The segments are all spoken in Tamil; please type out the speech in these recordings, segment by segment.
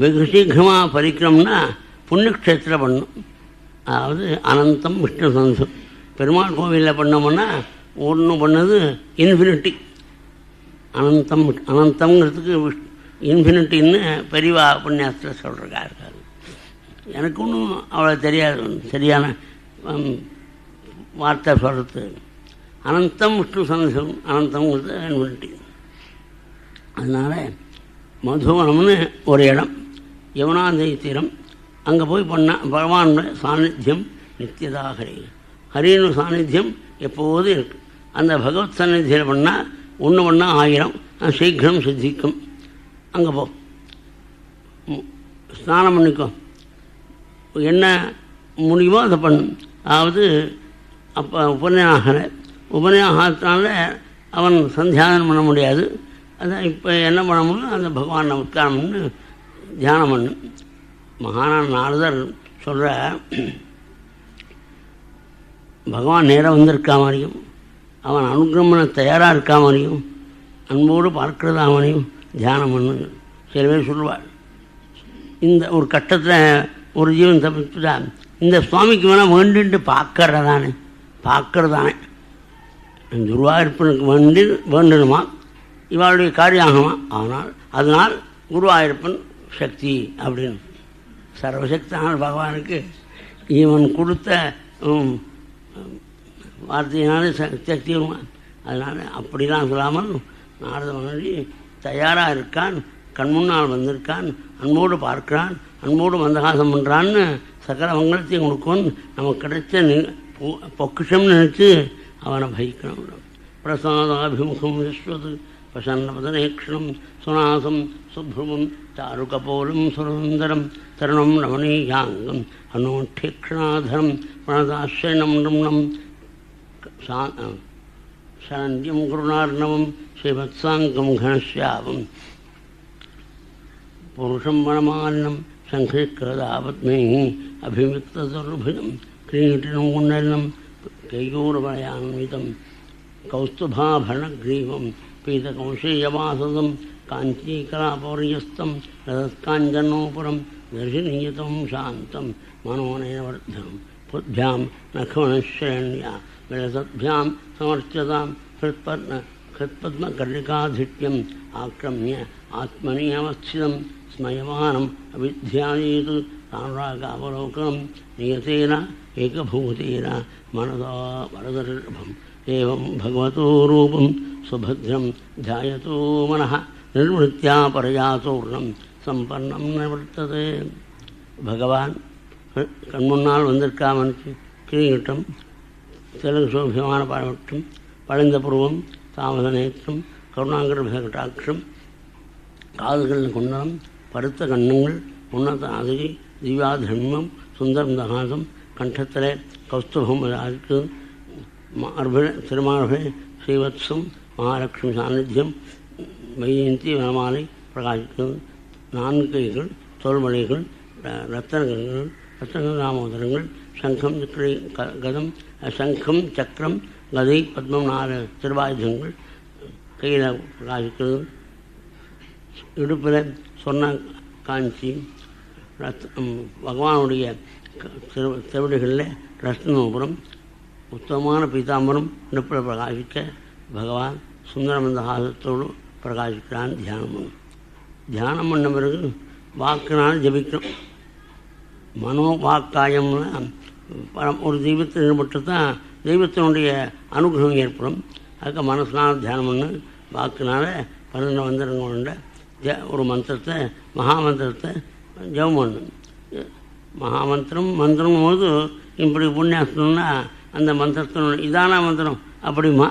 வெகு சீக்கிரமாக பறிக்கணும்னா புண்ணியக்ஷேத்திரம் பண்ணணும். அதாவது அனந்தம் விஷ்ணு சந்தம். பெருமாள் கோவிலில் பண்ணோம்னா ஒன்று பண்ணது இன்ஃபினிட்டி. அனந்தங்கிறதுக்கு இன்ஃபினிட்டின்னு பெரியவா புண்ணியத்தில் சொல்கிறாரு. எனக்கு ஒன்றும் அவ்வளோ தெரியாது, சரியான வார்த்தை சொல்கிறது. அனந்தம் விஷ்ணு சந்தம், அனந்தங்கிறது இன்ஃபினிட்டி. அதனால் மதுவனம்னு ஒரு இடம், யமுனாநதி தீரம், அங்கே போய் பண்ணால் பகவானோட சாநித்தியம் நித்தியதா ஹரி. ஹரின்னு சாநித்தியம் எப்போதும் இருக்குது. அந்த பகவத் சாநித்தியம் பண்ணால் ஒன்று பண்ணால் 1000 சீக்கிரம் சித்திக்கும். அங்கே போ, ஸ்நானம் பண்ணிக்கோ, என்ன முடியுமோ அதை பண்ணும். அதாவது அப்போ உபநயாகத்தினால அவன் சந்தியானம் பண்ண முடியாது. அதான் இப்போ என்ன பண்ண முடியும், அந்த பகவான் நமஸ்காரம் பண்ணு, தியானம் பண்ணு. மகானான நாரதர் சொல்கிற பகவான் நேராக வந்திருக்கா மாதிரியும், அவன் அனுகிரகம் பண்ண தயாராக இருக்கா மாதிரியும், அன்போடு பார்க்கிறதா மாதிரியும் தியானம் பண்ணு. சில பேர் சொல்லுவாள், இந்த ஒரு கட்டத்தில் ஒரு ஜீவன் தப்பிச்சுட்டா இந்த சுவாமிக்கு வேணால் வேண்டுன்ட்டு பார்க்கறதானே குருவாயூரப்பனுக்கு வேண்டணுமா, இவாளுடைய காரியம் ஆகுமா. அதனால் குருவாயூரப்பன் சக்தி அப்படின்னு சர்வசக்தியான பகவானுக்கு இவன் கொடுத்த வார்த்தையினால சக்தி வருமா. அதனால் அப்படிலாம் சொல்லாமல் நாரத மகர்ஷி தயாராக இருக்கான், கண்முன்னால் வந்திருக்கான், அன்போடு பார்க்கிறான், அன்போடு மந்தகாசம் பண்ணுறான்னு சகல மங்களத்தையும் கொடுக்கும். நமக்கு கிடைச்ச பொக்கிஷம் நினைச்சு அவனை பயிக்கணும். பிரசாதாபிமுகம் விஸ்வது பிரசன்னபதநேக்ஷணம் சுநாசம் சுப்ருவம் சாருகபோலம் சுரசுந்தரம் தருணம் ரமணீயாங்கம் அனோட்டேக்ஷணாதரம் பிரணதாசிரணம் நிம்னம் சரண்யம் குருநார்ணவம் ஸ்ரீவத்சாங்கம் கணஸ்யாவம் புருஷம் வனமாலினம் சங்கீகிருதாபத்மே அபிவிக்ததுர்புஜம் கிரீட்டினம் குண்டலினம் கையூரவலயான்விதம் கௌஸ்துபாபரணக்ரீவம் பீதகௌஷேயவாசதம் காஞ்சீகலாபௌரியஸ்தம் ரதத்காஞ்சனோபுரம் தர்ஷினியதம் சாந்தம் மனோநயவர்தனம் புத்भ्याम् நखवनश्रेण्या विलसद्भ्याम् समर्च्यताम् हृत्पद्मकर्णिकाधिक्यम् आक्रम्य आत्मनि अवस्थितम् स्मयमानम् अविध्यायेतु सानुरागावलोकनम् नियतेन एकभूतेन मनसा वरदर्भम् एवम् भगवतो रूपम् सुभद्रम् ध्यायतो मनः निर्वृत्या परयातोर्णम् सम्पन्नम् निवर्तते. भगवान् கண்முன்னால் வந்திருக்காமனுக்கு கிரீட்டம், தெலுங்கு சோபியமான பாடவட்டம், பழந்த புருவம், தாமத நேற்றம், கருணாகரபகடாட்சம், காதுகளில் குண்டலம், பருத்த கண்ணங்கள், உன்னத அதிகை, திவ்யாதர்மம், சுந்தரம் தகாசம், கண்டத்தில் கௌஸ்துபம் ஆதிக்கு, மார்பிழ திருமார்பிழ ஸ்ரீவத்சம், மகாலட்சுமி சாநித்தியம், வைஜெயந்தி வனமாலை பிரகாசிக்கிறது. 4 கைகள், தோல்மலைகள், ரத்தனங்கள், ரத்தனதாமோதரங்கள், சங்கம் சக்கரை கதம், சங்கம் சக்கரம் கதை பத்மம் 4 திருவாயுதங்கள் கையில் பிரகாசிக்கிறது. இடுப்பில் சொன்ன காஞ்சி, பகவானுடைய திருவடிகளில் ரத்னோபுரம், உத்தமமான பீதாம்பரம் இடுப்பில் பிரகாசிக்க பகவான் சுந்தரமந்த ஹாசத்தோடு பிரகாசிக்கிறான். தியானம் பண்ண பிறகு வாக்கினால் ஜபிக்கணும். மனோவாக்காயம்னா ஒரு தெய்வத்தில் ஈடுபட்டு தான் தெய்வத்தினுடைய அனுகிரகம் ஏற்படும். அதுக்கு மனசினால் தியானம் பண்ணு, வாக்குனால் 12 மந்திரங்களோட ஒரு மந்திரத்தை மகாமந்திரத்தை ஜபம் பண்ணு. மந்திரம் போது இப்படி புண்ணியாசனம்னா அந்த மந்திரத்தினுடைய இதான மந்திரம் அப்படிமா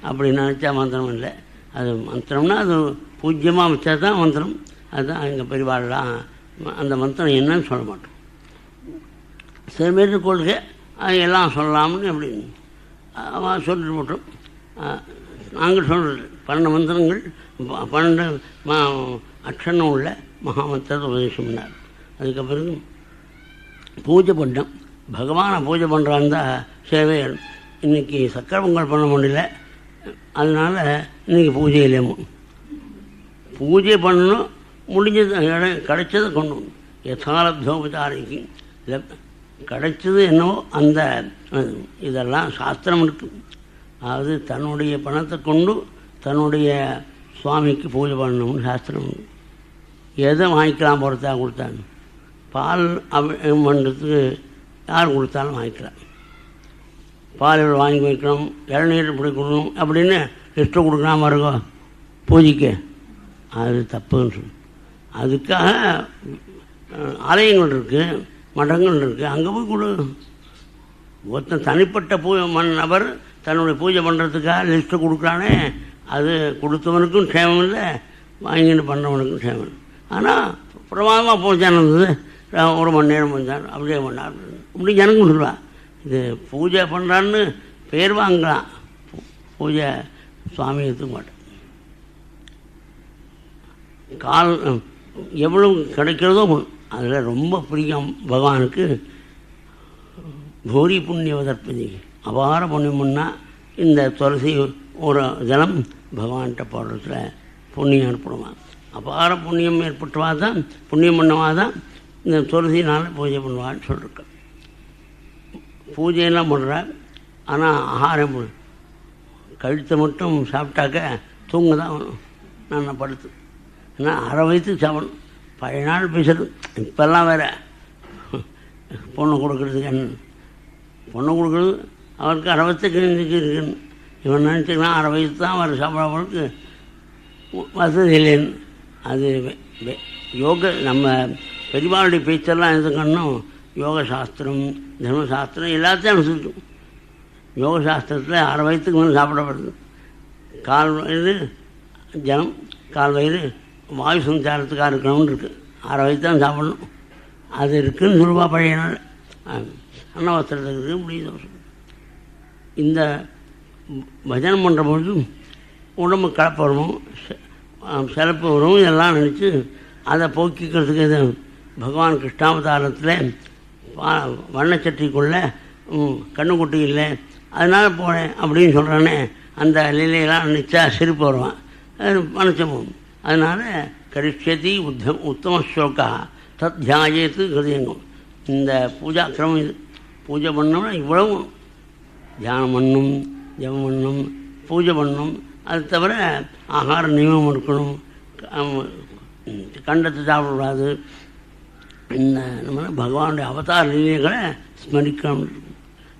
அப்படி நினச்சா மந்திரம் இல்லை. அது மந்திரம்னா அது பூஜ்யமாக வச்சா தான் மந்திரம். அதுதான் எங்கள் பெரியவாள்லாம் அந்த மந்திரம் என்னன்னு சொல்ல மாட்டோம். சில பேர் கொள்கை அது எல்லாம் சொல்லலாம்னு அப்படின்னு அவன் சொல்லிட்டு போட்டோம். நாங்கள் சொல்கிறது 12 மந்திரங்கள் 12 அக்ஷரம் உள்ள மகாமந்திரத்தை உபதேசம் பண்ணார். அதுக்கு பிறகு பூஜை பண்ணோம். பகவானை பூஜை பண்ணுறாந்தா சேவைகள். இன்றைக்கி சக்கரை பொங்கல் பண்ண முடியல, அதனால் இன்றைக்கி பூஜை இல்லையமோ. பூஜை பண்ணணும், முடிஞ்சது கிடைச்சதை கொண்டு வந்து யதாலப்தோபச்சாரிக்கு கிடைச்சது என்னவோ அந்த இதெல்லாம் சாஸ்திரம் இருக்குது. அதாவது தன்னுடைய பணத்தை கொண்டு தன்னுடைய சுவாமிக்கு பூஜை பண்ணணும்னு சாஸ்திரம் உண்டு. எதை வாங்கிக்கலாம் பொறுத்தா கொடுத்தாங்க. பால் பண்ணுறதுக்கு யார் கொடுத்தாலும் வாங்கிக்கலாம். பால் இவ்வளோ வாங்கி வைக்கணும், இளநீர் இப்படி கொடுக்கணும் அப்படின்னு லிஸ்ட்டு கொடுக்காம இருக்கோம் பூஜைக்கு, அது தப்புன்னு சொல்லு. அதுக்காக ஆலயங்கள் இருக்குது, மடங்கள் இருக்குது, அங்கே போய் கொடு. ஒருத்தன் தனிப்பட்ட நபர் தன்னுடைய பூஜை பண்ணுறதுக்காக லிஸ்ட்டு கொடுக்குறானே, அது கொடுத்தவனுக்கும் க்ஷேமம் இல்லை, வாங்கிட்டு பண்ணுறவனுக்கும் க்ஷேமம் இல்லை. ஆனால் பிரமாதமாக பூஜை இருந்தது, 1 மணி நேரம் பண்ணார், அப்படியே பண்ணார், இப்படி ஜனங்க சொல்லுவா. இது பூஜை பண்ணுறான்னு பேர் வாங்கலாம், பூஜை சுவாமி எடுத்துக்க மாட்டேன். கால் எவ்வளவு கிடைக்கிறதோ அதில் ரொம்ப பிடிக்கும் பகவானுக்கு. பூரி புண்ணியவதற்பதி, அபார புண்ணியம்னா இந்த துளசி ஒரு ஜலம் பகவான்கிட்ட போடுறதுல புண்ணியம் ஏற்படுவான். அபார புண்ணியம் ஏற்பட்டுவா தான், புண்ணியம் பண்ணவா தான் இந்த துளசினால் பூஜை பண்ணுவான்னு சொல்லியிருக்கேன். பூஜையெல்லாம் பண்ணுறா, ஆனால் ஆகாரம் கழுத்தை மட்டும் சாப்பிட்டாக்க தூங்க தான் வேணும். நான் படுத்து ஏன்னா அரை வயதுக்கு சாப்பிடணும். பழைய நாள் பேசுறது, இப்போல்லாம் வேறு பொண்ணு கொடுக்குறதுக்கு பொண்ணு கொடுக்குறது அவருக்கு 60 வயசுக்கு இருக்குன்னு இவன் நினச்சிக்கலாம் 60 வயசு தான் அவர் சாப்பிட்றவங்களுக்கு வசதி இல்லைன்னு. அது யோக நம்ம பெரியவாளுடைய பேச்செல்லாம் எதுக்கணும், யோக சாஸ்திரம் தர்மசாஸ்திரம் எல்லாத்தையும் அனுசரிக்கும். யோக சாஸ்திரத்தில் 60 வயசுக்கு மேலே சாப்பிடப்படுது. கால் வயிறு ஜனம், கால் வயிறு வாயு சஞ்சாரத்துக்காக இருக்கணும்னு இருக்குது. 60 வயசு தான் சாப்பிடணும், அது இருக்குதுன்னு சொல்லுவா பழைய நாள். அன்னவஸ்திரத்துக்கு இருக்குது முடியுது. இந்த பஜனம் பண்ணுற பொழுது உடம்பு கலப்பு வரணும், சிறப்பு வரும், இதெல்லாம் நினச்சி அதை போக்கிக்கிறதுக்கு இது பகவான் கிருஷ்ணாவதாரத்தில் வண்ணச்சட்டிக்குள்ளே கண்ணுக்குட்டி இல்லை அதனால் போகிறேன் அப்படின்னு சொல்கிறானே, அந்த லீலையெல்லாம் நினச்சா சிரிப்பு வருவான், மனசமும். அதனால் கரிஷ்யதி உத்தம ஸ்லோகா தத் தியாயத்து ஹிருதயங்கம். இந்த பூஜா கிரமம் இது. பூஜை பண்ணோம்னா இவ்வளவு தியானம் பண்ணணும், ஜபம் பண்ணணும், பூஜை பண்ணணும். அது தவிர ஆகார நியமம் இருக்கணும், கண்டத்தை சாப்பிடக்கூடாது. இந்த நம்ம பகவானுடைய அவதார லீலைகளை ஸ்மரிக்கணும்.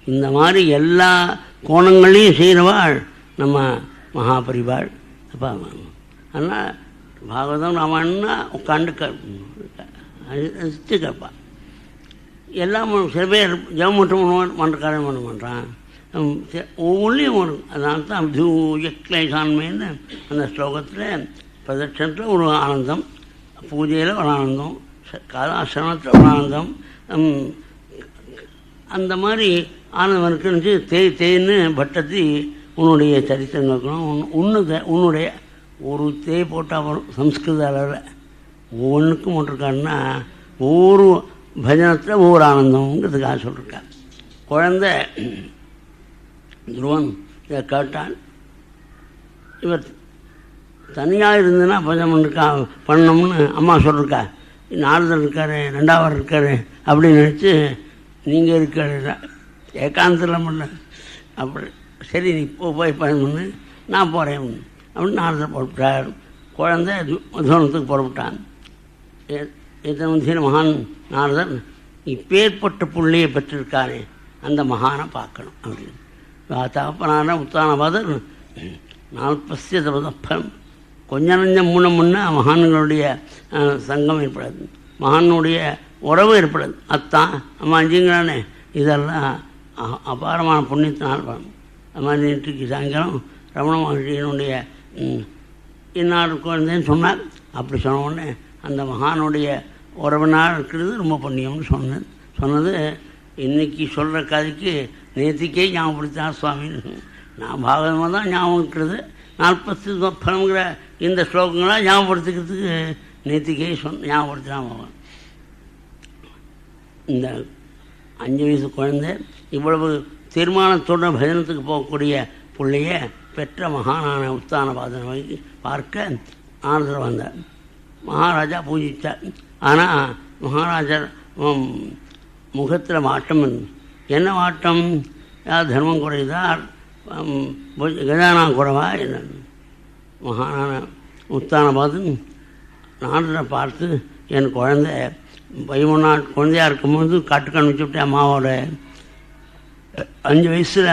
இந்த மாதிரி எல்லா கோணங்களையும் செய்கிறவாள் நம்ம மகாபரிவாள். அப்போ அதனால் பாகவதம் ராமாயணம்னா உட்காந்து ரசித்து கேட்பாள். எல்லாம் சில பேர் ஜெபம் மட்டும் மன்றக்காரன் பண்ண பண்ணுறான், ஒவ்வொன்றையும் வரும். அதனால தான் தூயக்லேசான்மைன்னு அந்த ஸ்லோகத்தில் பிரதட்சணத்தில் ஒரு ஆனந்தம், பூஜையில் ஒரு ஆனந்தம், கலாசிரமத்தில் ஒரு ஆனந்தம், அந்த மாதிரி ஆனந்தம் இருக்குன்னு தேய்ன்னு பட்டத்தி உன்னுடைய சரித்திரம் இருக்கணும். உன்னுடைய ஒரு தேய் போட்டால் வரும் சம்ஸ்கிருத அளவில். ஒவ்வொன்றுக்கும் போட்டிருக்காருன்னா ஒவ்வொரு பஜனத்தில் ஒவ்வொரு ஆனந்தம்ங்கிறதுக்காக சொல்லியிருக்கார். குழந்தை துருவன் இதை கேட்டான். இவர் தனியாக இருந்ததுன்னா பஜனம் பண்ணணும்னு அம்மா சொல்லியிருக்கா. நாரதர் இருக்கார், 2வது இருக்கார் அப்படின்னு நினச்சி நீங்கள் இருக்க ஏகாந்தத்தில் பண்ண அப்படி சரி நீ போய் பயன் பண்ணு, நான் போகிறேன் அப்படின்னு நாரதர் புறப்பட்டார். குழந்தை துவனத்துக்கு புறப்பட்டான். எத்தனை மகான் நாரதர் இப்பேற்பட்ட புள்ளையை பெற்றிருக்காரே அந்த மகானை பார்க்கணும் அப்படின்னு தகப்பனான உத்தானபாதர் 40 தபதப்பம். கொஞ்சம் நஞ்சம் முன்ன மகான்களுடைய சங்கம் ஏற்படாது, மகானுடைய உறவு ஏற்படாது. அத்தான் அம்மா அஞ்சுங்கிறானே, இதெல்லாம் அபாரமான புண்ணியத்தினால் பண்ணணும். அது மாதிரி நேற்றுக்கு சாயங்காலம் ரமண மகர்ஷியினுடைய இன்னார் குழந்தைன்னு சொன்னார். அப்படி சொன்ன உடனே அந்த மகானுடைய உறவினால் இருக்கிறது ரொம்ப புண்ணியம்னு சொன்னது இன்றைக்கி சொல்கிற கதைக்கு நேற்றுக்கே ஞாபகப்படுத்தினார் சுவாமின்னு. நான் பாகவதமாக தான் ஞாபகம் இருக்கிறது. 40 பலங்கிற இந்த ஸ்லோகங்களாக ஞாபகப்படுத்திக்கிறதுக்கு நேற்றுக்கே ஞாபகப்படுத்தினா. இந்த 5 வயசு குழந்தை இவ்வளவு தீர்மானத்தோட பஜனத்துக்கு போகக்கூடிய பிள்ளைய பெற்ற மகானான உத்தானபாதனை பார்க்க நாரதர் வந்தார். மகாராஜா பூஜித்தார். ஆனால் மகாராஜர் முகத்தில் வாட்டம் என்ன வாட்டம்? யார் தர்மம் குறைதார், கஜானா குறைவா என்ன? மகானான உத்தானபாதன் நாட்டில் பார்த்து என் குழந்தை 13 நாள் குழந்தையாக இருக்கும்போது காட்டுக்கு அனுப்பிச்சுட்டேன் அம்மாவோட. 5 வயசில்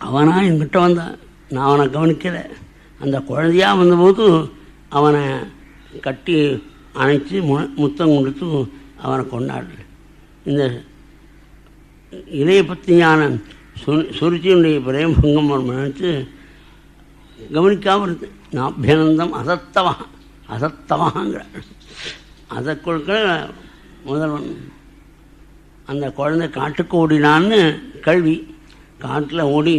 அவனாக என்கிட்ட வந்தான். நான் அவனை கவனிக்கலை. அந்த குழந்தையாக வந்தபோது அவனை கட்டி அணைச்சி முத்தம் கொடுத்து அவனை கொண்டாடுறேன். இந்த இளைய பத்தியான சுருச்சியுடைய பிரேமபங்கம் நினச்சி கவனிக்காமல் இருக்கு. நாபியனந்தம் அசத்தமாங்கிற அதை கொடுக்க முதல்வன். அந்த குழந்தை காட்டுக்கு ஓடினான்னு கல்வி. காட்டில் ஓடி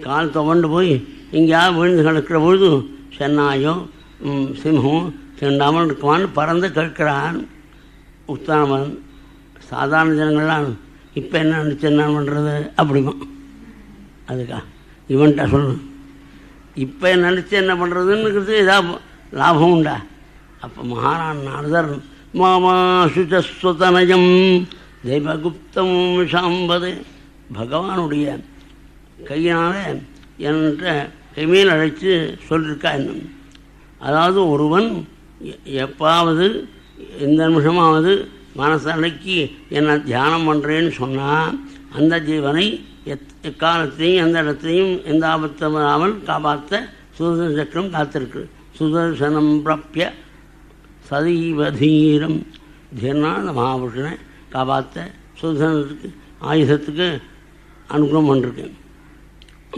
கால் துவண்டு போய் எங்கேயாவது விழுந்து கிடக்கிற பொழுது சென்னாயோ சிம்மம் தீண்டாமல் இருக்குமான்னு பறந்து கேட்கிறான் உத்தானவன். சாதாரண ஜனங்கள்லாம் இப்போ என்ன நினச்சி என்ன பண்ணுறது அப்படிமா. அதுக்கா இவன்கிட்ட சொல்லு, இப்போ நினச்சி என்ன பண்ணுறதுன்னுங்கிறது ஏதாவது லாபம் உண்டா? அப்போ மகாராண் நாரதர் மாமா சுஜஸ்வதனயம் தெய்வகுப்தம் சாம்பது பகவானுடைய கையினால் என்ற கைமேல் அழைச்சி சொல்லியிருக்கா என்ன. அதாவது ஒருவன் எப்பாவது எந்த நிமிஷமாவது மனசடைக்கு என்னை தியானம் பண்ணுறேன்னு சொன்னால் அந்த ஜீவனை எக்காலத்தையும் எந்த இடத்தையும் எந்த ஆபத்தும் வராமல் காப்பாற்ற சுதர்சன சக்கரம் காத்திருக்கு. சுதர்சனம் பிராப்பிய சதீவதீரம் தீர்னா அந்த மகாபுருஷனை காப்பாற்ற சுதர்சனத்துக்கு ஆயுதத்துக்கு அனுகிரகம் பண்ணிருக்கேன்,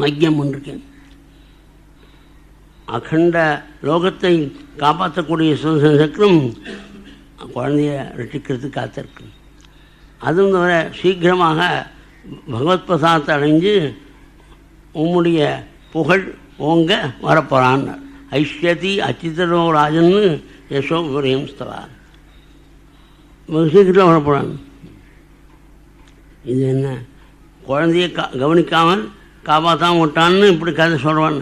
மையம் பண்ணிருக்கேன். அகண்ட லோகத்தை காப்பாற்றக்கூடிய சுதர்சன சக்கரம் குழந்தைய ரட்சிக்கிறதுக்கு காத்திருக்கு. அதுவும் தவிர சீக்கிரமாக பகவத் பிரசாதத்தை அடைஞ்சு உம்முடைய புகழ் ஓங்க வரப்போகிறான். ஐஷ்யதி அச்சிதரோ ராஜன்னு யசோ விவரியம் ஸ்தலார். சீக்கிரம் வரப்போகிறான். இது என்ன குழந்தைய கவனிக்காமல் காப்பாற்றாமல் விட்டான்னு இப்படி கதை சொல்கிறான்.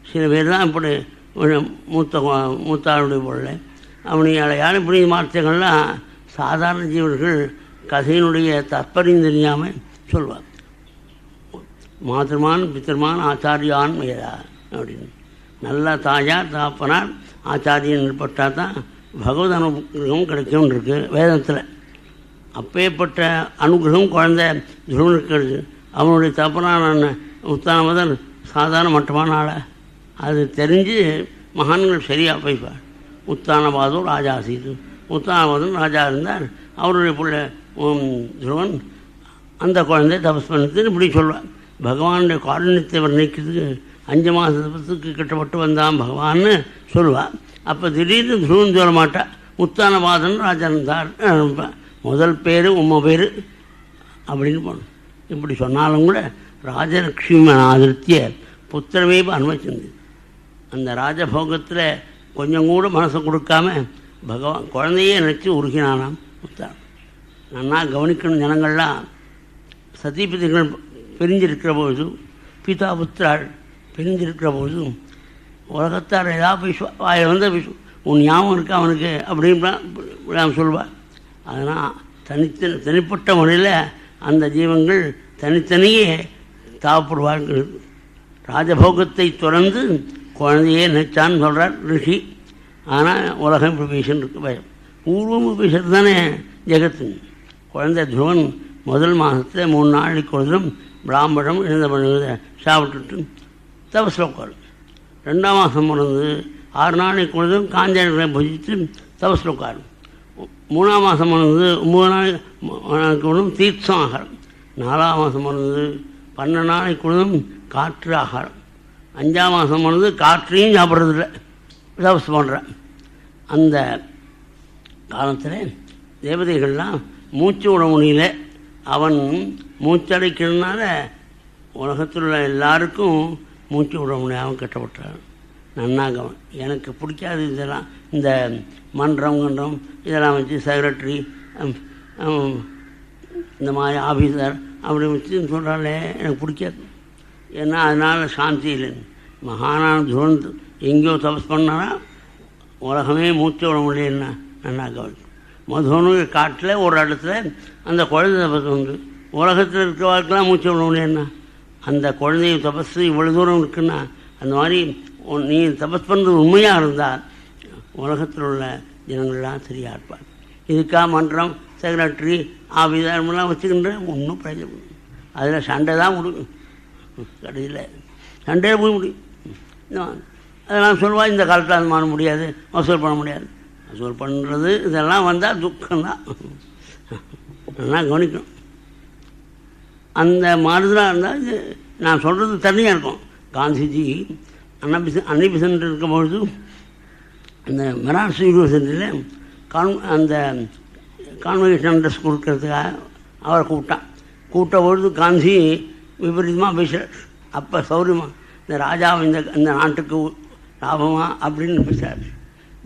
சில பேர் தான் இப்படி மூத்தாளுடைய பொருளை அவனை அடையாளம் இப்படி வார்த்தைகள்லாம் சாதாரண ஜீவர்கள் கதையினுடைய தற்பரியம் தெரியாமல் சொல்வார். மாத்திருமான் பித்திருமான் ஆச்சாரியான் மேரா அப்படின்னு. நல்ல தாயார் தாப்பனார் ஆச்சாரியன் ஏற்பட்டால் தான் பகவத் அனுகிரகம் கிடைக்கும் இருக்கு வேதத்தில். அப்பேற்பட்ட அனுகிரகம் குழந்தை துருவனுக்கு அவனுடைய தப்பனான உத்தானமதன் சாதாரண மட்டமான ஆளை அது தெரிஞ்சு மகான்கள் சரியாக போய்ப்பார். உத்தானபாதும் ராஜா சீது. உத்தானபாதன் ராஜா இருந்தார். அவருடைய பிள்ளை துருவன் அந்த குழந்தை தபஸ் பண்ணிட்டு இப்படி சொல்வார். பகவானுடைய காருண்யத்தை வர்ணிக்கிறதுக்கு 5 மாதத்துக்கு கிட்டப்பட்டு வந்தான் பகவான்னு சொல்லுவாள். அப்போ திடீர்னு துருவன் சொல்ல மாட்டா. உத்தானபாதன் ராஜா இருந்தார். முதல் பேர் உம்ம பேர் அப்படின்னு போனோம். இப்படி சொன்னாலும் கூட ராஜலக்ஷ்மி ஆதிருத்திய புத்திரமே அனுமதிச்சிருந்தது. அந்த ராஜபோகத்தில் கொஞ்சம் கூட மனசை கொடுக்காம பகவான் குழந்தையே நினச்சி உருகினானாம் உத்தானம். நன்னா கவனிக்கணும். ஜனங்கள்லாம் சதீபதிகள் பிரிஞ்சிருக்கிற பொழுது, பிதா புத்திராள் பிரிஞ்சிருக்கிற பொழுதும் உலகத்தார் ஏதாவது வாயை வந்து உன் ஞாபகம் இருக்கா அவனுக்கு அப்படின்னு சொல்வாள். அதனால் தனிப்பட்ட முறையில் அந்த ஜீவங்கள் தனித்தனியே தாவப்படுவார்கள். ராஜபோகத்தை தொடர்ந்து குழந்தையே நினைச்சான்னு சொல்கிறார் ரிஷி. ஆனால் உலகம் இப்படி பேசின்னு இருக்கு பயம். பூர்வம் பேசுறது தானே ஜெகத்து. குழந்தை துருவன் முதல் மாதத்தில் 3 நாளைக்கு ஒரு பிராமணம் எழுந்த பண்ணுவதை சாப்பிட்டுட்டு தபஸில் உட்காரும். 2ஆம் மாதம் பிறந்து 6 நாளைக்கு ஒரு காஞ்சனை புஜித்து தபஸில் உட்காரும். 3ஆம் மாதம் பிறந்து 9 நாளைக்கு ஒரு தீர்த்தம் ஆகாரம். 4ஆம் மாதம் பிறந்து 12 நாளைக்கு ஒரு காற்று ஆகாரம். 5ஆம் மாதம் பிறந்து காற்றையும் சாப்பிட்றதில்ல, தபஸ் பண்ணுறேன். அந்த காலத்தில் தேவதைகள்லாம் மூச்சு விட முடியல. அவன் மூச்சடைக்கிறதுனால உலகத்தில் உள்ள எல்லாருக்கும் மூச்சு விட முடியாமல் கட்டப்பட்டான். நன்னாகவன் எனக்கு பிடிக்காது இதெல்லாம். இந்த மன்றம் கன்றம் இதெல்லாம் வச்சு செக்ரட்டரி இந்த மாதிரி ஆஃபீஸர் அப்படி வச்சு சொல்கிறாலே எனக்கு பிடிக்காது. ஏன்னா அதனால் சாந்தி இல்லைன்னு. மகானான துரந்து எங்கேயோ தபஸ் பண்ணானா உலகமே மூச்சு விட முடியலன்னா நல்லா கவனிக்கும். மதுவனு காட்டில் ஒரு இடத்துல அந்த குழந்தை தபஸ் வந்து உலகத்தில் இருக்கிற வாழ்க்கைலாம் மூச்சு விட முடியலன்னா அந்த குழந்தைய தபஸ் இவ்வளோ தூரம் இருக்குன்னா அந்த மாதிரி நீ தபஸ் பண்ணுறது உண்மையாக இருந்தால் உலகத்தில் உள்ள ஜனங்கள்லாம் சரியாக இருப்பார். இதுக்காக மன்றம் செக்ரட்டரி ஆஃபீஸர்லாம் வச்சுக்கின்ற ஒன்றும் பிரயோஜனம். அதில் சண்டை தான் முடியும், கடையில் சண்டையில் போய் முடியும். அதெல்லாம் சொல்லுவா இந்த காலத்தில் அது மாற முடியாது, வசூல் பண்ண முடியாது. வசூல் பண்ணுறது இதெல்லாம் வந்தால் துக்கம்தான், அதெல்லாம் கவனிக்கணும். அந்த மாறுதலாக இருந்தால் இது நான் சொல்கிறது தனியாக இருக்கும். காந்திஜி அன்னிபிசன்ட் இருக்கும்பொழுது அந்த மெராஸ் யூனிவர்சிட்டியில் அந்த கான்வெகேஷன் அட்ரஸ் கொடுக்கறதுக்காக அவரை கூப்பிட்ட பொழுது காந்தி விபரீதமாக பேசுகிறார். அப்போ சௌரியமா இந்த ராஜாவை இந்த நாட்டுக்கு லாபமா அப்படின்னு பேசுகிறார்.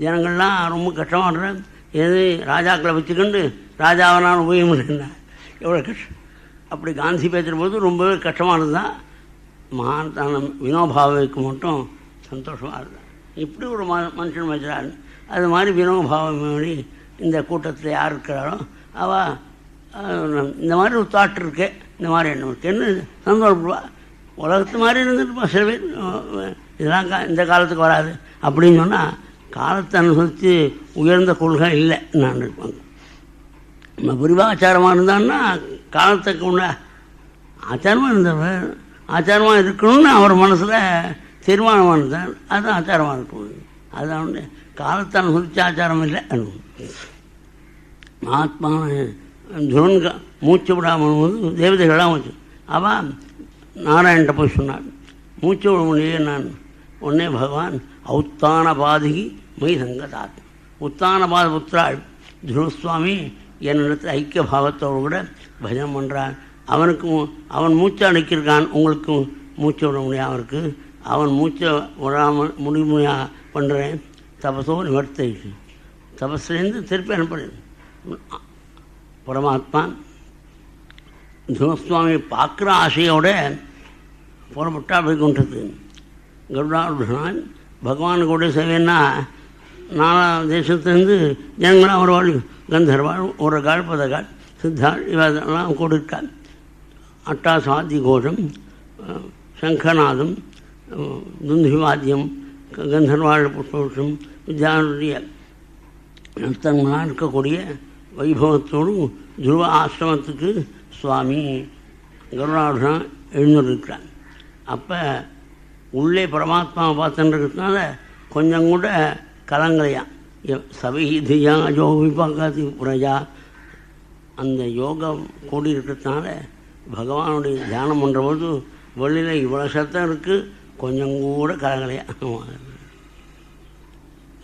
ஜனங்கள்லாம் ரொம்ப கஷ்டமாடுற எது ராஜாக்களை வச்சுக்கொண்டு ராஜாவை நான் உபயோகம் எவ்வளோ கஷ்டம். அப்படி காந்தி பேசுகிற போது ரொம்பவே கஷ்டமானது தான். மகான்தான வினோபாவைக்கு மட்டும் சந்தோஷமாக இருந்தார். இப்படி ஒரு மனுஷன் வச்சுறாரு. அது மாதிரி வினோபாவை இந்த கூட்டத்தில் யார் இருக்கிறாரோ அவள் இந்த மாதிரி ஒரு தாட் இருக்கு, இந்த மாதிரி எண்ணம் இருக்கு, என்ன சந்தோஷப்படுவா. உலகத்து மாதிரி இருந்துட்டுப்பா சில பேர் இதெல்லாம் இந்த காலத்துக்கு வராது அப்படின்னு சொன்னால் காலத்தை அனுசரித்து உயர்ந்த கொள்கை இல்லை நான் இருப்பாங்க. நம்ம விரிவாச்சாரமாக இருந்தான்னா காலத்துக்கு உண்ட ஆச்சாரமாக இருந்தவர் ஆச்சாரமாக இருக்கணும்னு அவர் மனசில் தீர்மானமாக இருந்தார். அதுதான் ஆச்சாரமாக இருக்கணும். அதுதான் வந்து காலத்தை அனுசரித்து ஆச்சாரம் இல்லை. மகாத்மான துரன்க மூச்சு விடாமல் போது தேவதைகளாக வச்சு அவன் நாராயண்கிட்ட போய் சொன்னார், மூச்சு விட முடியே நான் உடனே பகவான் உத்தான பாதகி மை சங்கதாத் உத்தானபாத புத்திராள் துருவசுவாமி என்னிடத்தில் ஐக்கிய பாவத்தோடு கூட பஜனை பண்ணுறான். அவன் மூச்சை அடைக்கிருக்கான், உங்களுக்கு மூச்சை விட முடியாமல் இருக்குது. அவன் மூச்சை விடாமல் முடிமையாக பண்ணுறேன். தபசோ நிவர்த்தி தபஸ்லேருந்து திருப்பி அனுப்புறேன். பரமாத்மா துருவசுவாமியை பார்க்குற ஆசையோட புறப்பட்டா போய் கொண்டது. கருடாருடன் பகவான் கூட சேவைன்னா நாலா தேசத்துலேருந்து ஜனங்களாம் ஒரு வாழ் கந்தர்வாள் ஒரு கால் பதகால் சித்தாள் இவெல்லாம் கொடுக்காள். அட்டாசாதி கோஷம் சங்கநாதம் துந்துவாத்தியம் கந்தர்வாள் புஷ்பம் வித்யானுடைய நர்த்தங்களாக இருக்கக்கூடிய வைபவத்தோடு துருவ ஆசிரமத்துக்கு சுவாமி கருடாருடன் எழுந்திருக்கிறான். அப்போ உள்ளே பரமாத்மாவை பார்த்துன்றதுனால கொஞ்சம் கூட கலங்கலையாம். சபைதியா யோகி பார்க்காதி புரஜா அந்த யோகம் கூடி இருக்கிறதுனால பகவானுடைய தியானம் பண்ணுறபோது வெளியில் இவ்வளோ சத்தம் இருக்குது, கொஞ்சம் கூட கலங்கலையா.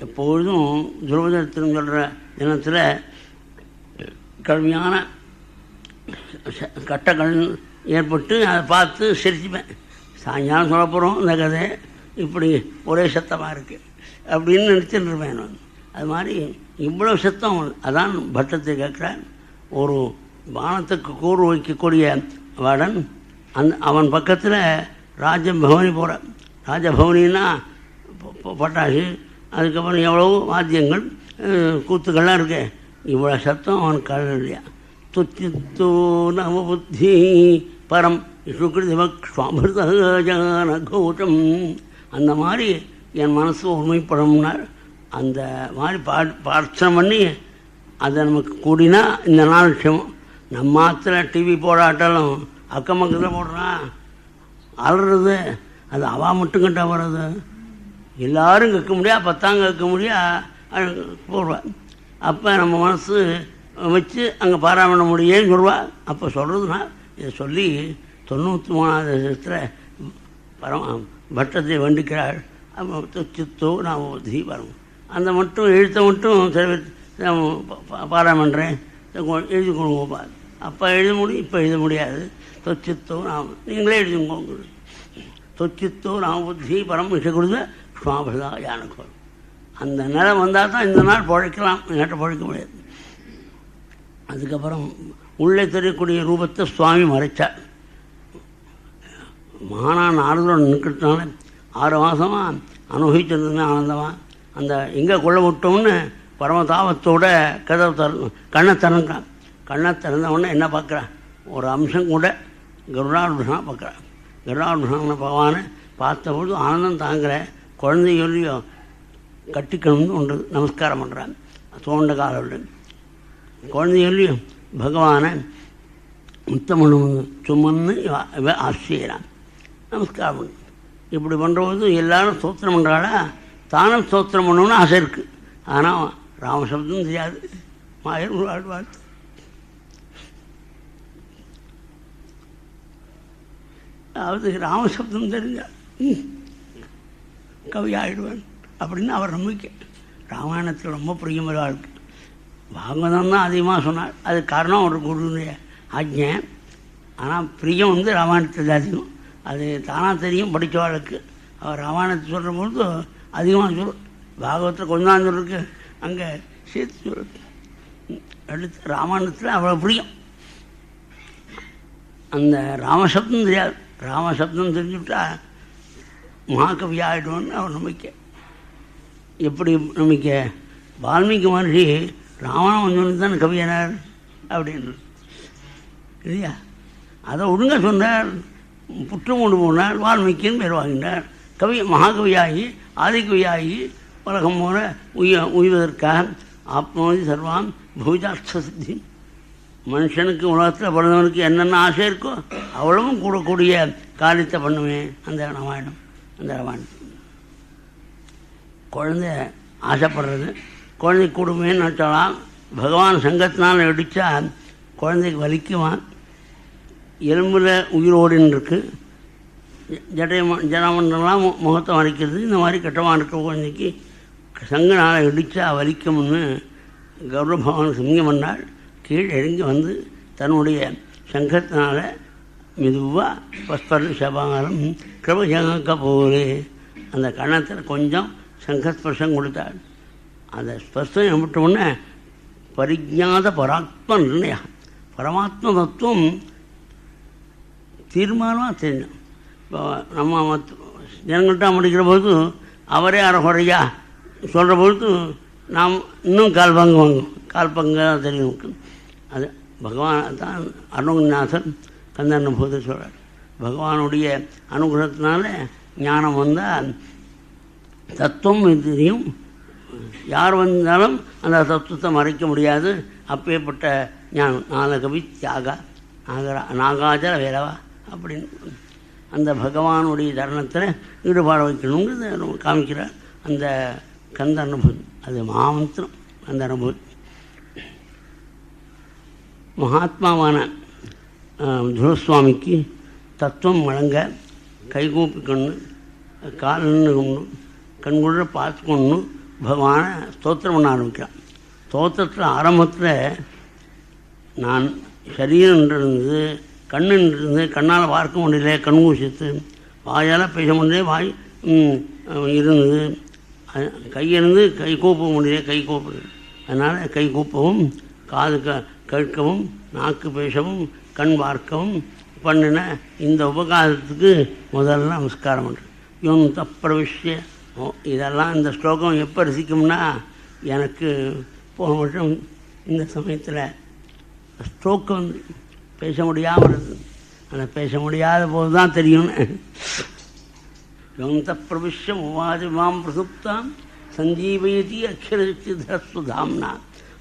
எப்பொழுதும் துருவதத்தின்னு சொல்கிற தினத்தில் கடுமையான கட்டங்கள் ஏற்பட்டு அதை பார்த்து சிரிச்சுப்பேன். சாயங்காலம் சொல்ல போகிறோம் இந்த கதை இப்படி ஒரே சத்தமாக இருக்குது அப்படின்னு நினச்சிட்டு இருப்பேன் நான். அது மாதிரி இவ்வளோ சத்தம். அதான் பட்டத்தை கேட்குறேன். ஒரு பானத்துக்கு கூறு வைக்கக்கூடிய வடன் அவன் பக்கத்தில் ராஜபவனி போகிறான். ராஜபவனின்னா பட்டாசு, அதுக்கப்புறம் எவ்வளவோ வாத்தியங்கள் கூத்துக்கள்லாம் இருக்கு. இவ்வளோ சத்தம் அவன் காதல் இல்லையா. துச்சித்தோ நவ புத்தி பரம் சுகிருதிவக்ஷ்வாமிருதஜான கோஷம். அந்த மாதிரி என் மனசு ஒருமைப்படம்னார். அந்த மாதிரி பிரார்த்தனை பண்ணி அதை நமக்கு கூடினா இந்த நாள் விஷயம். நம்ம மாத்திரம் டிவி போடாட்டாலும் அக்கம் பக்கத்தில் போடுறான் அலறது, அது அவா மட்டும் கட்ட வர்றது. எல்லோரும் கேட்க முடியா, பத்தாங்க கேட்க முடியா போடுவாள். அப்போ நம்ம மனசு வச்சு அங்கே பாராயணம் முடியேன்னு சொல்லுவாள். அப்போ சொல்கிறதுனா இதை சொல்லி 93வது வருஷத்தில் பட்டத்தை வண்டிக்கிறாள். சித்தோ நான் தீபரம் அந்த மட்டும் எழுத்த மட்டும் சில பாராயணம் பண்ணுறேன், எழுதி கொடுங்கப்பா. அப்போ எழுத முடியும், இப்போ எழுத முடியாது. தொச்சித்தோ நாம் நீங்களே எழுதுங்க. தொச்சித்தோ நாம் புத்தி பரம் விஷ கொடுத்த சுவாபதா யானக்கோ. அந்த நேரம் வந்தால் தான் இந்த நாள் பழைக்கலாம், நேற்று பழைக்க முடியாது. அதுக்கப்புறம் உள்ளே தெரியக்கூடிய ரூபத்தை சுவாமி மறைச்சார். மகானா நாரதோடு நிற்கிறதுனால 6 மாதமாக அனுபவிச்சிருந்ததுமே ஆனந்தமாக அந்த எங்கே கொள்ள விட்டோம்னு பரமதாபத்தோட கண்ணை திறந்தான். கண்ணை திறந்தவுடனே என்ன பார்க்குறான்? ஒரு அம்சம் கூட கருடாருடனா பார்க்குறான். கருடாருடன பகவானை பார்த்தபொழுது ஆனந்தம் தாங்கிற குழந்தைகளையோ கட்டிக்கணும்னு ஒன்று நமஸ்காரம் பண்ணுறான். தோண்ட காலம் குழந்தைகளையும் பகவானை முத்தமனு சுமன்னு ஆசிரியரான் நமஸ்காரம் பண்ணு. இப்படி பண்ணுறபோது எல்லாரும் ஸ்தோத்திரம் பண்ணுறாளா, தானும் ஸ்தோத்திரம் பண்ணணும்னு ஆசை இருக்குது. ஆனால் ராமசப்தம் தெரியாது. மாயர் ஒரு வாழ்த்து அதாவது ராமசப்தம் தெரிஞ்சால் கவி ஆகிடுவேன் அப்படின்னு அவர் நம்பிக்கை. ராமாயணத்தில் ரொம்ப பிரியமாக இருக்கு. பாகவதம் தான் அதிகமாக சொன்னார். அது காரணம் ஒரு குருடைய ஆஜ்ஞை. ஆனால் பிரியம் ராமாயணத்தில் அதிகம். அது தானாக தெரியும் படித்தவாளுக்கு. அவர் ராமாயணத்தை சொல்கிற பொழுது அதிகமாக சொல். பாகவத்தில் கொஞ்சம் சொல்லிருக்கு, அங்கே சேர்த்து சொல். அடுத்து ராமாயணத்தில் அவ்வளோ பிரியம். அந்த ராமசப்தம் தெரியாது. ராமசப்தம் தெரிஞ்சுவிட்டா மகாகவி ஆகிடுவோன்னு அவர் நம்பிக்கை. எப்படி நம்பிக்கை? வால்மீகி மகர்ஷி ராமாயணம் சொல்லி தான் கவியனார் அப்படின்னு இல்லையா? அதை ஒழுங்காக சொன்னார். புற்றம் கொண்டு போனார், வால்மீகின்னு பேர் வாங்கினார். கவி மகாகவியாகி ஆதிகவியாகி உலகம் போல உய்வதற்காக ஆத்மோதி சர்வான் பூஜார்த்த சித்தி. மனுஷனுக்கு உலகத்தில் பிறந்தவனுக்கு என்னென்ன ஆசை இருக்கோ அவ்வளவும் கூடக்கூடிய காரியத்தை பண்ணுவேன். அந்த ராமாயணம் குழந்தை ஆசைப்படுறது குழந்தை கூடுமேன்னு நினச்சலாம். பகவான் சங்கத்தினால் அடித்தா குழந்தைக்கு வலிக்குவான். எலும்பில் உயிரோடுன்னு இருக்குது. ஜனமண்டலாம் முகத்தை மறைக்கிறது. இந்த மாதிரி கட்டமாக இருக்க குழந்தைக்கு சங்கனால் இடித்தா வலிக்கும்னு கௌரவ பகவான் சிங்கம் பண்ணால் கீழே இறங்கி வந்து தன்னுடைய சங்கத்தினால் மெதுவாக பஸ்பர் சபாரம் கிருபஜங்க போலே அந்த கணத்தில் கொஞ்சம் சங்கஸ்பர்ஷம் கொடுத்தாள். அந்த ஸ்பர்ஷம் விட்டவுடனே பரிஜாத பராத்ம நிர்ணயம், பரமாத்ம தத்துவம் தீர்மானமாக தெரியும். இப்போ நம்ம ஜனங்கள்கிட்ட முடிக்கிற போது அவரே அரைகுறையாக சொல்கிற பொழுது நாம் இன்னும் கால் பங்கு தான் தெரியும். அது பகவான் தான் அருணநாதன் கந்த அனுபவத்தை சொல்கிறார். பகவானுடைய அனுகிரகத்தினால ஞானம் வந்தால் தத்துவம் தெரியும். யார் வந்தாலும் அந்த தத்துவத்தை மறைக்க முடியாது. அப்பேற்பட்ட ஞானம் நாலகவி தியாக நாகாஜர வேலவா அப்படின்னு அந்த பகவானுடைய தருணத்தில் ஈடுபாடு வைக்கணுங்கிறது காமிக்கிறார். அந்த கந்த அனுபவம் அது மாமந்திரம். அந்த அனுபவம் மகாத்மாவான துருவசுவாமிக்கு தத்துவம் வழங்க கைகூப்பிக்கொண்டு கால் நின்று கண்குள்ள பார்த்துக்கொண்டு பகவானை ஸ்தோத்திரம் பண்ண ஆரம்பிக்கிறான். ஸ்தோத்திரத்தில் ஆரம்பத்தில் நான் சரீரம் இருந்தது, கண்ணு இருந்தது, கண்ணால் பார்க்க முடியல, கண் ஊசித்து, வாயால் பேச முடியல, வாய் இருந்தது, கையிருந்து கை கூப்ப முடியல, கை கூப்பு. அதனால் கை கூப்பவும், காது கேட்கவும், நாக்கு பேசவும், கண் பார்க்கவும் பண்ணின இந்த உபகாரத்துக்கு முதல்ல நமஸ்காரம் பண்ணுறேன். இவன் தப்பிரவிஷ்ய இதெல்லாம் இந்த ஸ்லோகம் எப்போ ரசிக்கும்னா, எனக்கு போன வருஷம் இந்த சமயத்தில் ஸ்ட்ரோக்கு வந்து பேச முடியாமல் இருந்தது. அந்த பேச முடியாத போது தான் தெரியும்னு யோந்த பிரவிஷ்யம் உவாதி மாம் பிரசுப்தாம் சஞ்சீவயதி அக்ஷரசித்தஸ்வதாம்னா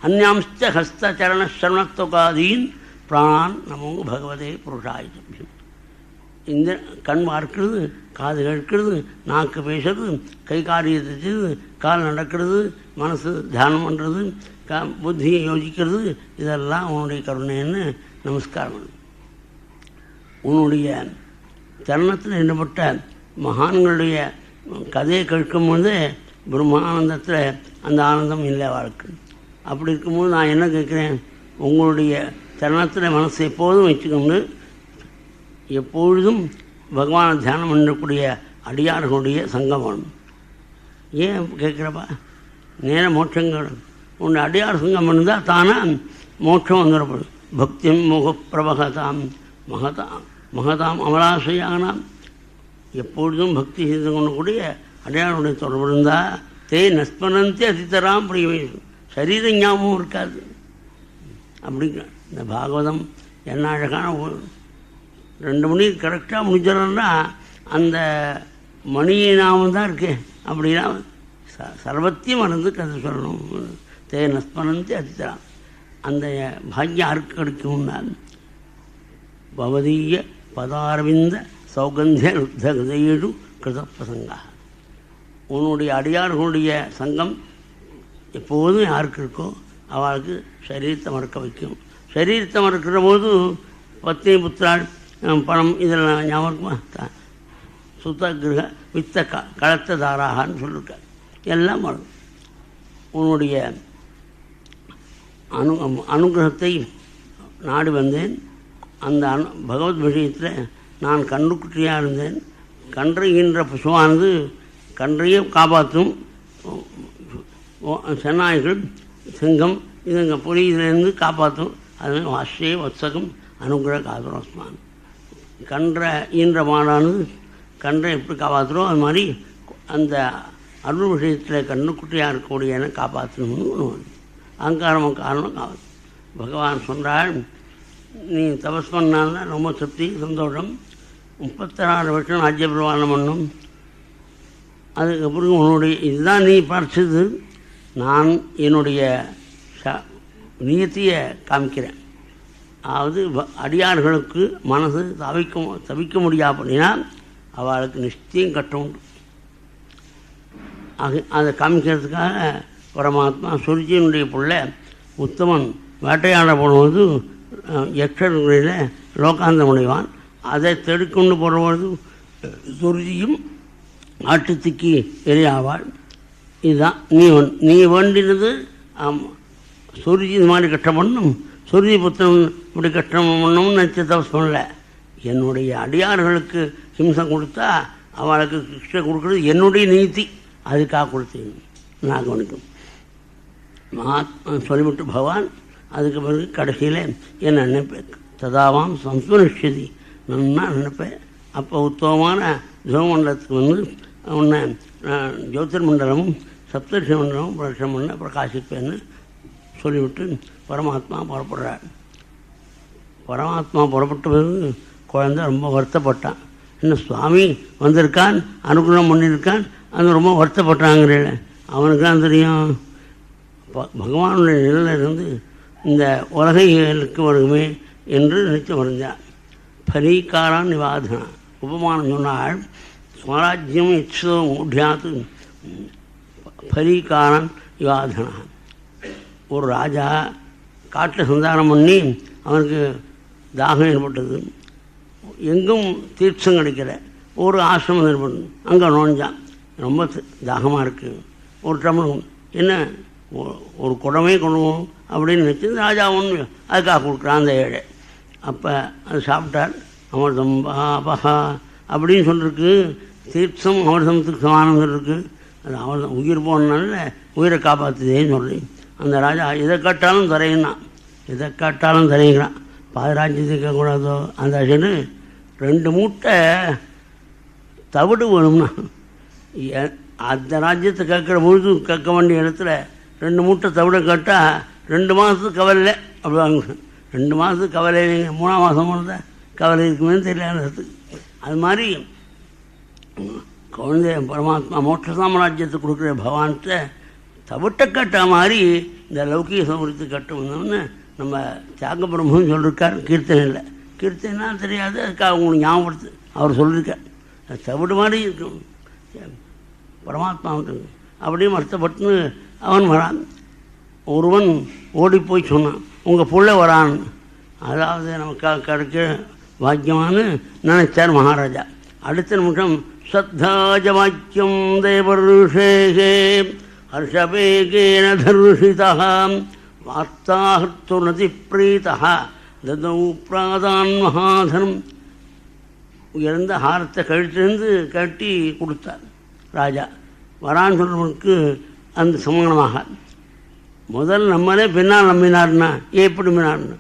அந்யாம்ச்ச ஹஸ்தச்சரணஸ்ரணத்துகாதீன் பிராணான் நமோ பகவதே புருஷாய துப்யம். இந்த கண் பார்க்கிறது, காது கேட்கிறது, நாக்கு பேசுறது, கை காரியத்தை செய்து, கால் நடக்கிறது, மனசு தியானம் பண்ணுறது, புத்தியை யோசிக்கிறது, இதெல்லாம் உன்னுடைய கருணைன்னு நமஸ்காரம் பண்ணு. உன்னுடைய தருணத்தில் ஈடுபட்ட மகான்களுடைய கதையை கேட்கும்போது பிரம்மானந்தத்தில் அந்த ஆனந்தம் இல்லை வாழ்க்கை. அப்படி இருக்கும்போது நான் என்ன கேட்குறேன், உங்களுடைய தருணத்தில் மனசை எப்போதும் வச்சுக்கொண்டு எப்பொழுதும் பகவானை தியானம் பண்ணக்கூடிய அடியார்களுடைய சங்கமம். ஏன் கேட்குறப்பா, நேர மோட்சங்கள் உன்னை அடியார் சங்கம் இருந்தால் தானாக மோட்சம் வந்துடப்படும். பக்தியும் முகப்பிரபகதாம் மகதாம் அமலாசையானாம். எப்பொழுதும் பக்தி செய்து கொள்ளக்கூடிய அடையாளுடைய தொடர்பு இருந்தால் தே நஸ்மரந்தே அதிதராம் பிரியம். சரீர ஞாபகம் இருக்காது. அப்படிங்கிற இந்த பாகவதம் என்ன அழகான 2 மணி கரெக்டாக முடிஞ்சிடறோன்னா அந்த மணி ஞாபகம் தான் இருக்கு. அப்படின்னா சர்வத்தையும் மறந்து கதை சொல்லணும். தே நஸ்மரந்தே அதிதராம். அந்த பாக்கியம் யாருக்கு கிடைக்கும்னா பவதீய பதாரவிந்த சௌகந்திய ருத்தகதையேடு கிருதப்பிரசங்கா. உன்னுடைய அடியார்களுடைய சங்கம் எப்போதும் யாருக்கு இருக்கோ அவளுக்கு சரீரத்தை மறக்க வைக்கும். சரீரத்தை மறக்கிற போது பத்னி புத்திராள் பணம் இதெல்லாம் ஞாபகமா சுத்த கிரக வித்த களத்த தாராகான்னு சொல்லியிருக்கார். எல்லாம் மறக்கும். உன்னுடைய அனுகிரகத்தை நாடி வந்தேன். அந்த பகவத் விஷயத்தில் நான் கண்ணுக்குட்டியாக இருந்தேன். கன்றைகின்ற பசுவானது கன்றையே காப்பாற்றும். சென்னாய்கள் சிங்கம் இதுங்க புலி இதிலேருந்து காப்பாற்றும். அது வாஷே வத்சகம் அனுகிரக காதுரஸ்மான். கன்றை ஈன்ற மாடானது கன்றை எப்படி காப்பாற்றுறோம் அது மாதிரி அந்த அருள் விஷயத்தில் கண்ணுக்குட்டியாக இருக்கக்கூடியன காப்பாற்றணும்னு ஒன்று. அகங்காரம் காரணம் காப்பாற்று. பகவான் சொல்கிறாள், நீ தபஸ் பண்ணால்தான் ரொம்ப திருப்தி சந்தோஷம். 36 வருஷம் ராஜ்ய பிரவாணம் பண்ணும். அதுக்கப்புறம் உன்னுடைய இதுதான் நீ படித்தது. நான் என்னுடைய நியத்தியை காமிக்கிறேன். அதாவது அடியார்களுக்கு மனசு தவிக்க முடியாது அப்படின்னா அவளுக்கு நிச்சயம் கட்ட உண்டு. அதை காமிக்கிறதுக்காக பரமாத்மா சுருஜியினுடைய பிள்ளை உத்தமன் வேட்டையாட போடும்போது யக்ஷர்களில் லோகாந்தம் அடைவான். அதை தேடிக்கொண்டு போடும்போது சுருஜியும் ஆட்டுத்துக்கி எரியாவாள். இதுதான் நீ வேண்டினது. சுருஜி இது மாதிரி கஷ்டம் பண்ணும், சுருஜி புத்திரன் இப்படி கஷ்டம் பண்ணணும்னு நினச்சி தபஸ் பண்ணல. என்னுடைய அடியார்களுக்கு ஹிம்சம் கொடுத்தா அவளுக்கு கிருஷ்ண கொடுக்குறது என்னுடைய நீதி. அதுக்காக கொடுத்தேன் நான் கவனிக்கும் சொல்லிவிட்டு பகவான் அதுக்கு பிறகு கடைசியில் என்ன நினைப்பேன். ததாவாம் சம்ஸ்மரிஷதி நன்னா நினைப்பேன். அப்போ உத்தமமான ஜோமண்டலத்துக்கு உன்னை ஜோதிர்மண்டலமும் சப்தர்ஷி மண்டலமும் பிரதட்சணம் பண்ண பிரகாசிப்பேன்னு சொல்லிவிட்டு பரமாத்மா புறப்படுறார். பரமாத்மா புறப்பட்ட பிறகு குழந்தை ரொம்ப வருத்தப்பட்டான். இன்னும் சுவாமி வந்திருக்கான், அனுகிரகம் பண்ணியிருக்கான், அது ரொம்ப வருத்தப்பட்டாங்கிறேன். அவனுக்கு தான் தெரியும் பகவானுடைய நிலையில் இருந்து இந்த உலகைகளுக்கு வருமே என்று நினைத்து வருந்தான். பரீகாரான் நிவாதனா உபமானம் சொன்னாள். ஸ்வராஜ்யம் இச்சோ மூಢ்யாத்து பரீகாரான் நிவாதனா. ஒரு ராஜா காட்டில் சந்தானம் பண்ணி அவனுக்கு தாகம் ஏற்பட்டது. எங்கும் தீர்த்தம் கிடைக்கல. ஒரு ஆசிரமம் ஏற்பட்டது. அங்கே நுழைஞ்சான். ரொம்ப தாகமாக இருக்குது. ஒரு டம்ளர் என்ன ஒரு குடமே கொள்வோம் அப்படின்னு நினச்சி ராஜா ஒன்று அதுக்காக கொடுக்குறான் அந்த ஏழை. அப்போ அது சாப்பிட்டார். அமிர்தம் பஹா அப்படின்னு சொல்லிருக்கு. தீர்த்தம் அமிர்தத்துக்கு சமானம் இருக்குது. அது அமிர்தம் உயிர் போனனால உயிரை காப்பாற்றுதேன்னு சொல்லி அந்த ராஜா எதை காட்டாலும் தரையினான், எதை காட்டாலும் தரையினான். பாதராஜ்யத்தை கேட்கக்கூடாதோ அந்த ஆசைன்னு 2 மூட்டை தவிடு வேணும்னா அந்த ராஜ்யத்தை கேட்குற பொழுது கேட்க வேண்டிய இடத்துல 2 மூட்டை தவிட கேட்டால் 2 மாதத்துக்கு கவலை. அப்படி வாங்க 2 மாதத்துக்கு கவலை இல்லைங்க. 3ஆம் மாதம் போனத கவலை இருக்குமே தெரியல. அது மாதிரி குழந்தை பரமாத்மா மோட்ச சாம்ராஜ்யத்துக்கு கொடுக்குற பகவான்கிட்ட தவிட்ட கட்ட மாதிரி இந்த லௌகிக சௌகரியத்தை கட்ட வந்தோம்னு நம்ம தியாக பிரம்மன்னு சொல்லியிருக்கார் கீர்த்தனையில். கீர்த்தனா தெரியாது, அதுக்காக உங்களுக்கு ஞாபகப்படுத்து அவர் சொல்லியிருக்கார். தவிடு மாதிரி இருக்கும் பரமாத்மாவுக்கு. அப்படியே வருத்தப்பட்டுன்னு அவன் வரான். ஒருவன் ஓடி போய் சொன்னான், உங்கள் புள்ள வரான். அதாவது நமக்கு கிடைக்க பாக்கியமானு நினைச்சார் மகாராஜா. அடுத்த நிமிஷம் சத்தாஜ வாக்கியம் தேவருஷேகே ஹர்ஷபேகேன தர்ஷிதா வார்த்தாஹர்த்து நதி பிரீதா ததௌ பிராதான் மகாதனம். உயர்ந்த ஹாரத்தை கழுத்திலிருந்து கட்டி கொடுத்தார் ராஜா. வரான்னு சொல்றவனுக்கு அந்த சமானமாக முதல் நம்மளே பின்னால் நம்பினார்னா எப்படி நம்பினார்னா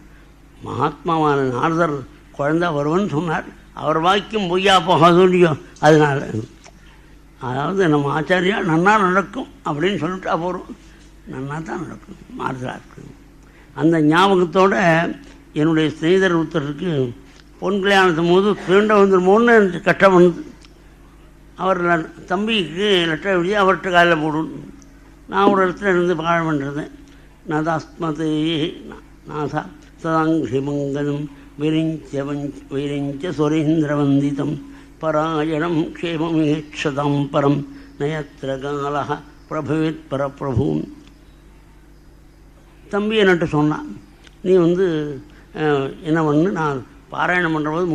மகாத்மாவான நாரதர் குழந்தை வருவன்னு சொன்னார். அவர் வாக்கியம் பொய்யா போகாது இல்லையோ. அதனால் அதாவது நம்ம ஆச்சாரியா நன்னா நடக்கும் அப்படின்னு சொல்லிட்டா போகிறோம், நன்னா தான் நடக்கும், மாறுதலாக இருக்குது. அந்த ஞாபகத்தோடு என்னுடைய ஸ்நேகிதர் ஒருத்தருக்கு பொன் கல்யாணத்தும் போது திருண்ட வந்துடுமோன்னு எனக்கு கஷ்டம் வந்து அவர் தம்பிக்கு லெட்டர் எழுதி அவர்கிட்ட காலையில் போடணும். நான் ஒரு இடத்துல இருந்து பாழம் பண்ணுறேன். நதாஸ்மதே நாதா சதாங்கிமங்கலம் விரிஞ்ச சுரேந்திரவந்திதம் பராயணம் க்ஷேமமேட்சதாம் பரம் நயத்திர காலஹ பிரபவேத் பரப்பிரபூம். தம்பி என்னட்டு சொன்னான், நீ என்ன பண்ணு, நான் பாராயணம் பண்ணுற போது